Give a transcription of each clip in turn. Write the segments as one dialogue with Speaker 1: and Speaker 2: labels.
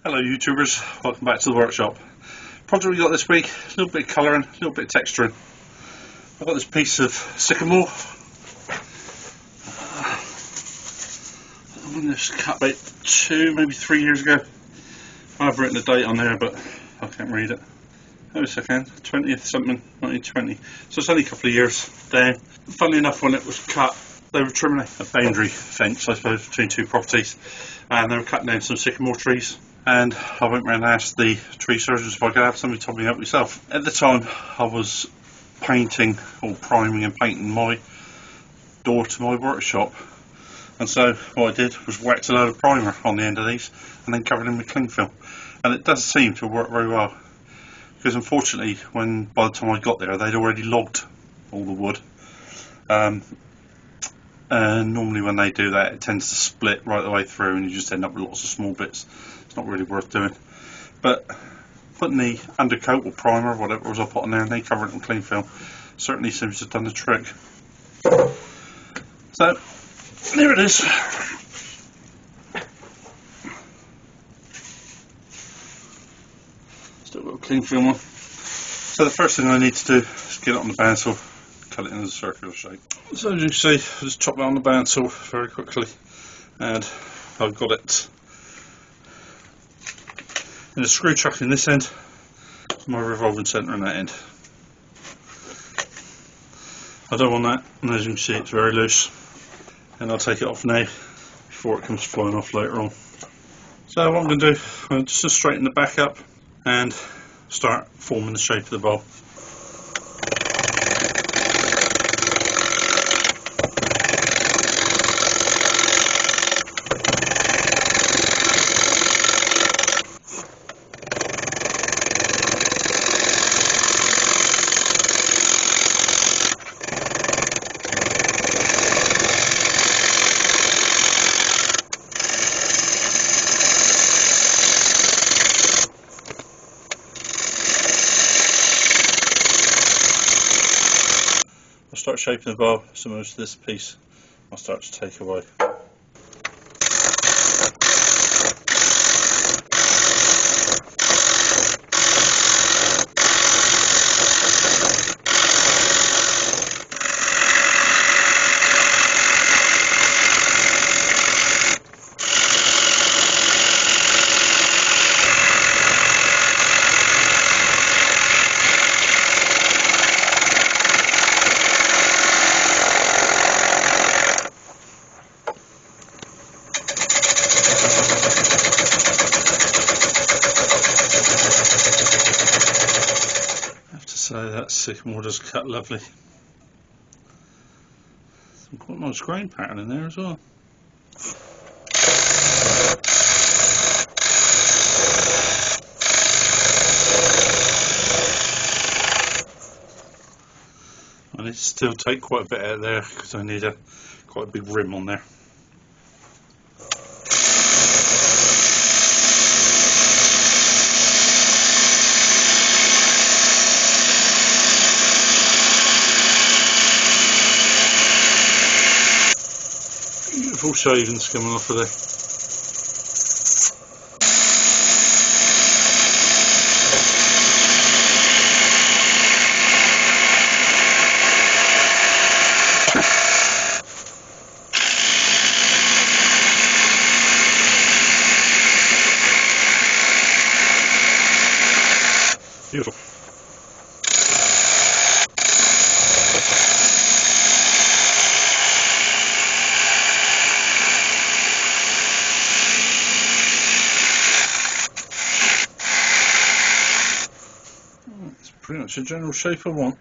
Speaker 1: Hello YouTubers, welcome back to the workshop. Project we got this week, a little bit of colouring, a little bit of texturing. I've got this piece of sycamore. I was cut about 2, maybe 3 years ago. I've written a date on there but I can't read it. Oh, yes I can, 20th something, 1920. So it's only a couple of years down. Funnily enough, when it was cut, they were trimming a boundary fence, I suppose, between two properties, and they were cutting down some sycamore trees. And I went round and asked the tree surgeons if I could have somebody top me up myself. At the time I was painting or priming and painting my door to my workshop, and so what I did was whacked a load of primer on the end of these and then covered them with cling film, and it does seem to work very well, because unfortunately by the time I got there they'd already logged all the wood, and normally when they do that it tends to split right the way through and you just end up with lots of small bits. It's not really worth doing, but putting the undercoat or primer or whatever it was I put on there and then covering it in cling film certainly seems to have done the trick. So there it is. Still got cling film on. So the first thing I need to do is get it on the bandsaw, cut it in a circular shape. So as you can see, I just chop that on the bandsaw very quickly, and I've got it in a screw chuck in this end, my revolving centre in that end. I don't want that, and as you can see it's very loose, and I'll take it off now before it comes flying off later on. So what I'm going to do, I'm just straighten the back up and start forming the shape of the bowl. I'll start shaping the bowl, so most of this piece I'll start to take away. So that sycamore does cut lovely. Some quite nice grain pattern in there as well. I need to still take quite a bit out of there because I need quite a big rim on there. Beautiful shavings coming off of there. Beautiful. That's pretty much the general shape I want.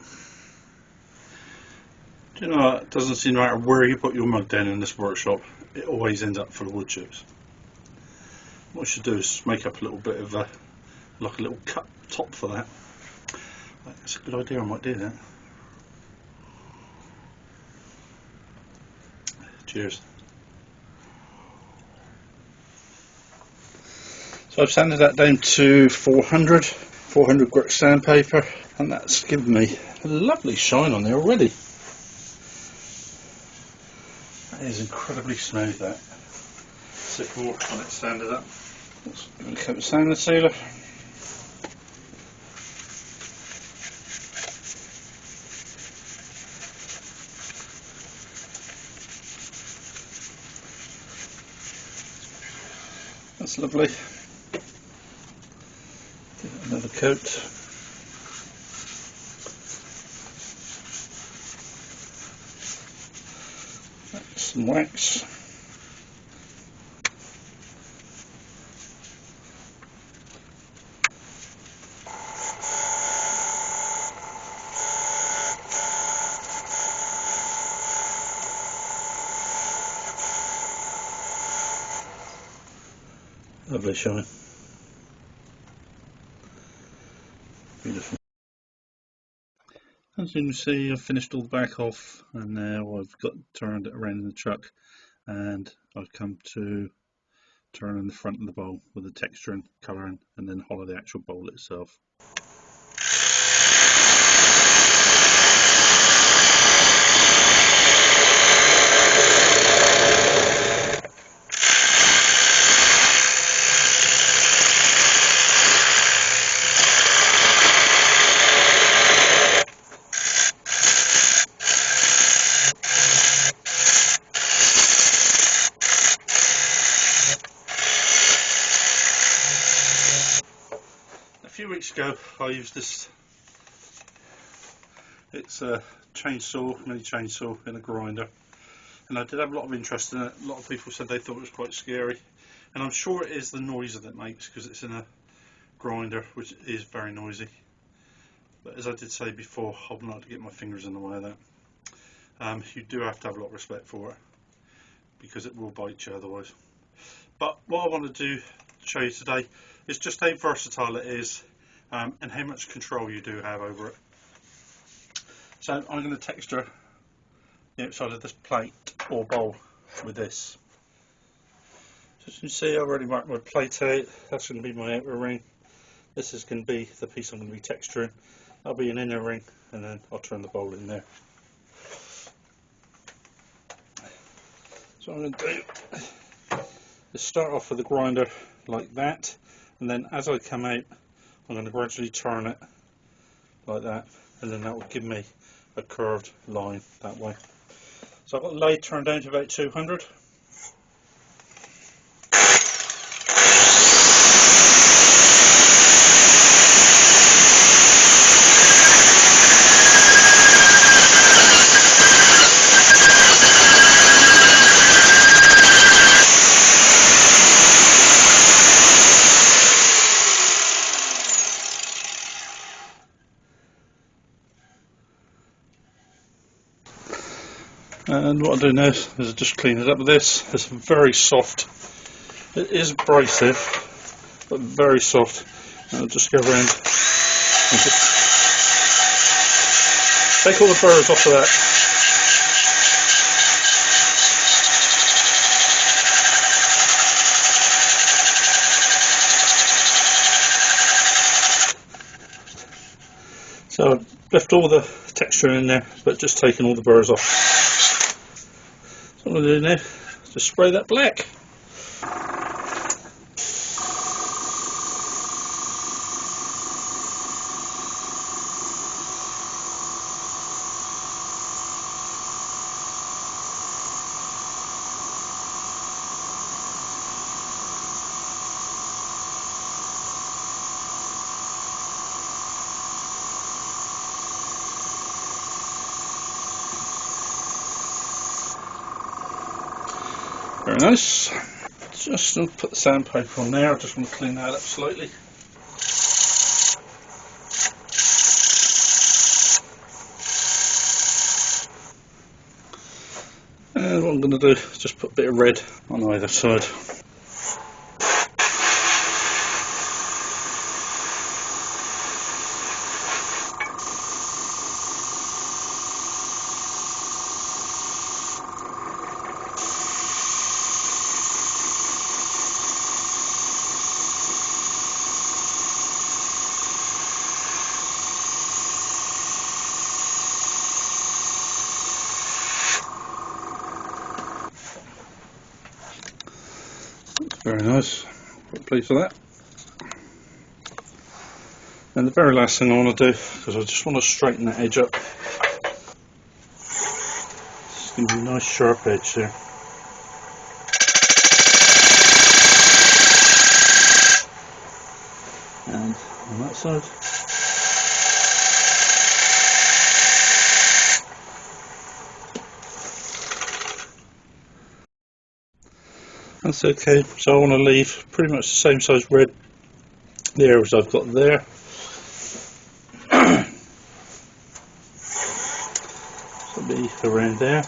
Speaker 1: Do you know what? It doesn't seem no matter where you put your mug down in this workshop, it always ends up full of wood chips. What I should do is make up a little bit of like a little cut top for that. That's a good idea, I might do that. Cheers. So I've sanded that down to 400 grit sandpaper, and that's given me a lovely shine on there already. That is incredibly smooth, that sycamore when it's sanded up. Let's give it a coat of sanding sealer. That's lovely. Give it another coat. Some wax. Lovely shine. Beautiful. As you can see, I've finished all the back off, and now I've got turned it around in the truck, and I've come to turning the front of the bowl with the texturing, colouring, and then hollow the actual bowl itself. A few weeks ago I used this, it's a chainsaw, mini chainsaw in a grinder, and I did have a lot of interest in it. A lot of people said they thought it was quite scary, and I'm sure it is the noise that it makes because it's in a grinder, which is very noisy. But as I did say before, I wouldn't like to get my fingers in the way of that. You do have to have a lot of respect for it because it will bite you otherwise. But what I want to show you today is just how versatile it is, and how much control you do have over it. So I'm going to texture the outside of this plate or bowl with this. So as you can see, I've already marked my plate out. That's going to be my outer ring. This is going to be the piece I'm going to be texturing. That'll be an inner ring, and then I'll turn the bowl in there. So what I'm going to do is start off with the grinder like that, and then as I come out I'm going to gradually turn it like that, and then that will give me a curved line that way. So I've got the lathe turned down to about 200. And what I'll do now is I just clean it up with this. It's very soft. It is abrasive, but very soft. And I'll just go around and just take all the burrs off of that. So I've left all the texture in there, but just taken all the burrs off. So what I'm going to do now is just spray that black. Very nice. Just going to put the sandpaper on there. I just want to clean that up slightly. And what I'm going to do is just put a bit of red on either side. Very nice. Quite pleased with that. And the very last thing I want to do, because I just want to straighten that edge up. It's going to be a nice sharp edge here. And on that side. That's okay, so I want to leave pretty much the same size red there as I've got there. So it'll be around there.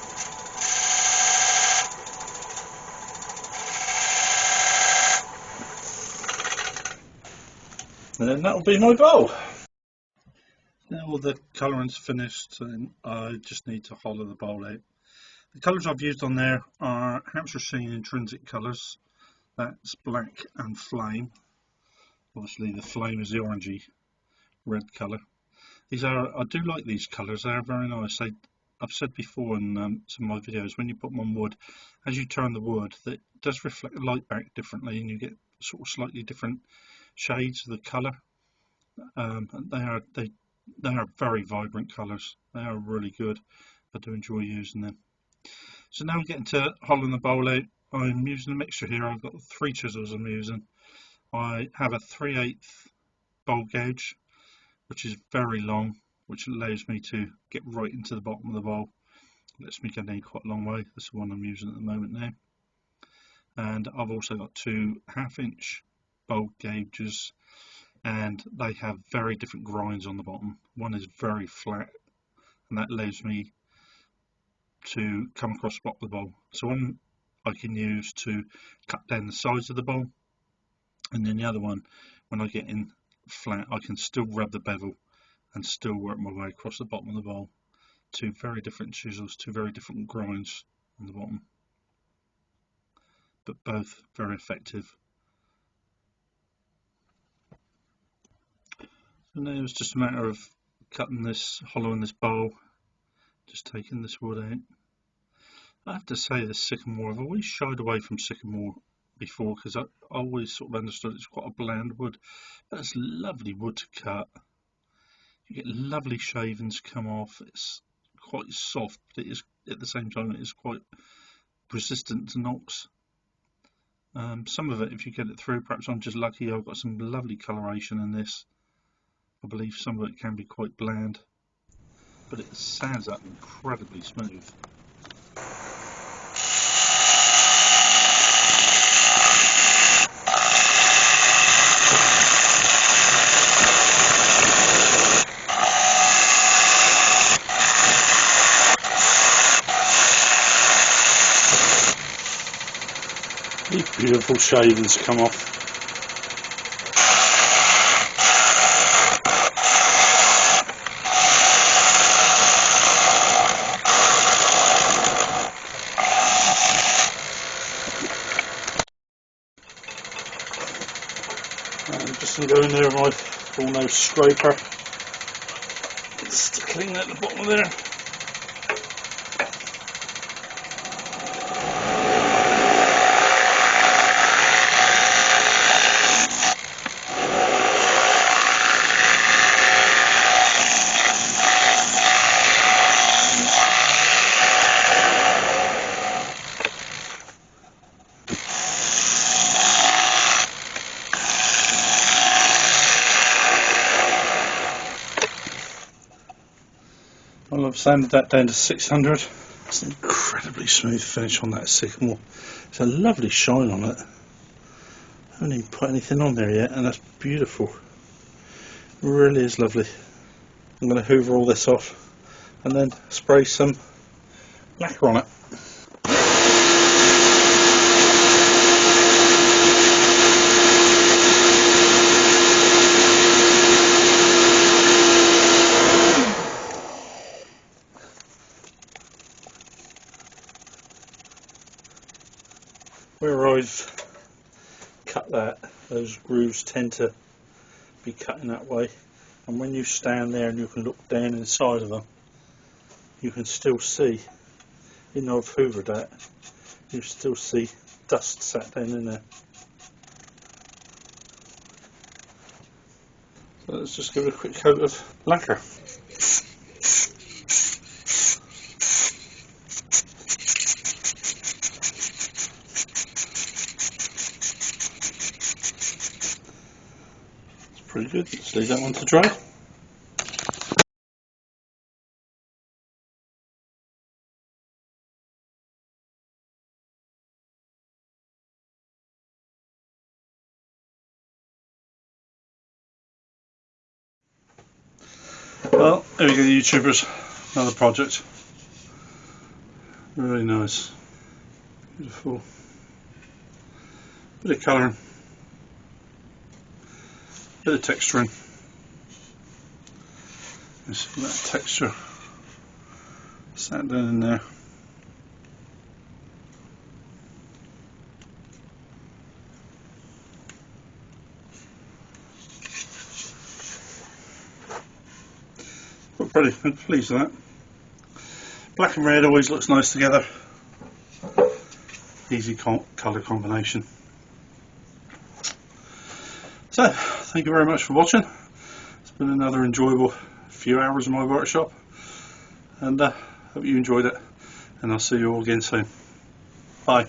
Speaker 1: And then that'll be my bowl. Now all the colouring's finished and I just need to hollow the bowl out. The colours I've used on there are Hampshire Sheen intrinsic colours. That's black and flame. Obviously the flame is the orangey red colour. I do like these colours, they're very nice. I've said before in some of my videos, when you put them on wood, as you turn the wood, that does reflect the light back differently and you get sort of slightly different shades of the colour. They are very vibrant colours. They are really good. I do enjoy using them. So now we're getting to hollowing the bowl out. I'm using a mixture here. I've got 3 chisels I'm using. I have a 3/8 bowl gouge, which is very long, which allows me to get right into the bottom of the bowl. It lets me get in quite a long way. That's the one I'm using at the moment now. And I've also got 2 1/2-inch bowl gouges, and they have very different grinds on the bottom. One is very flat, and that allows me to come across the bottom of the bowl. So one I can use to cut down the sides of the bowl, and then the other one, when I get in flat, I can still rub the bevel and still work my way across the bottom of the bowl. 2 very different chisels, 2 very different grinds on the bottom, but both very effective. So now it's just a matter of cutting this, hollowing this bowl, just taking this wood out. I have to say, this sycamore, I've always shied away from sycamore before because I always sort of understood it's quite a bland wood, but it's lovely wood to cut. You get lovely shavings come off. It's quite soft, but it is at the same time it is quite resistant to knocks. Some of it, if you get it through, perhaps I'm just lucky, I've got some lovely coloration in this. I believe some of it can be quite bland, but it sands up incredibly smooth. These beautiful shavings come off. And just going to go in there with my full-nose scraper, just to clean out the bottom of there. Well, I've sanded that down to 600. It's an incredibly smooth finish on that sycamore. It's a lovely shine on it. I haven't even put anything on there yet, and that's beautiful. It really is lovely. I'm going to hoover all this off and then spray some lacquer on it. Where I've cut that, those grooves tend to be cut in that way, and when you stand there and you can look down inside of them, you can still see, even though I've hoovered that, you still see dust sat down in there. So let's just give it a quick coat of lacquer. It's pretty good. Let's leave that one to dry. Well, there we go, YouTubers. Another project. Really nice. Beautiful. Bit of colouring. Bit of texturing. Just that texture sat down in there. Quite pretty. I'm pleased with that. Black and red always looks nice together. Easy colour combination. So, thank you very much for watching. It's been another enjoyable few hours in my workshop, and hope you enjoyed it, and I'll see you all again soon. Bye.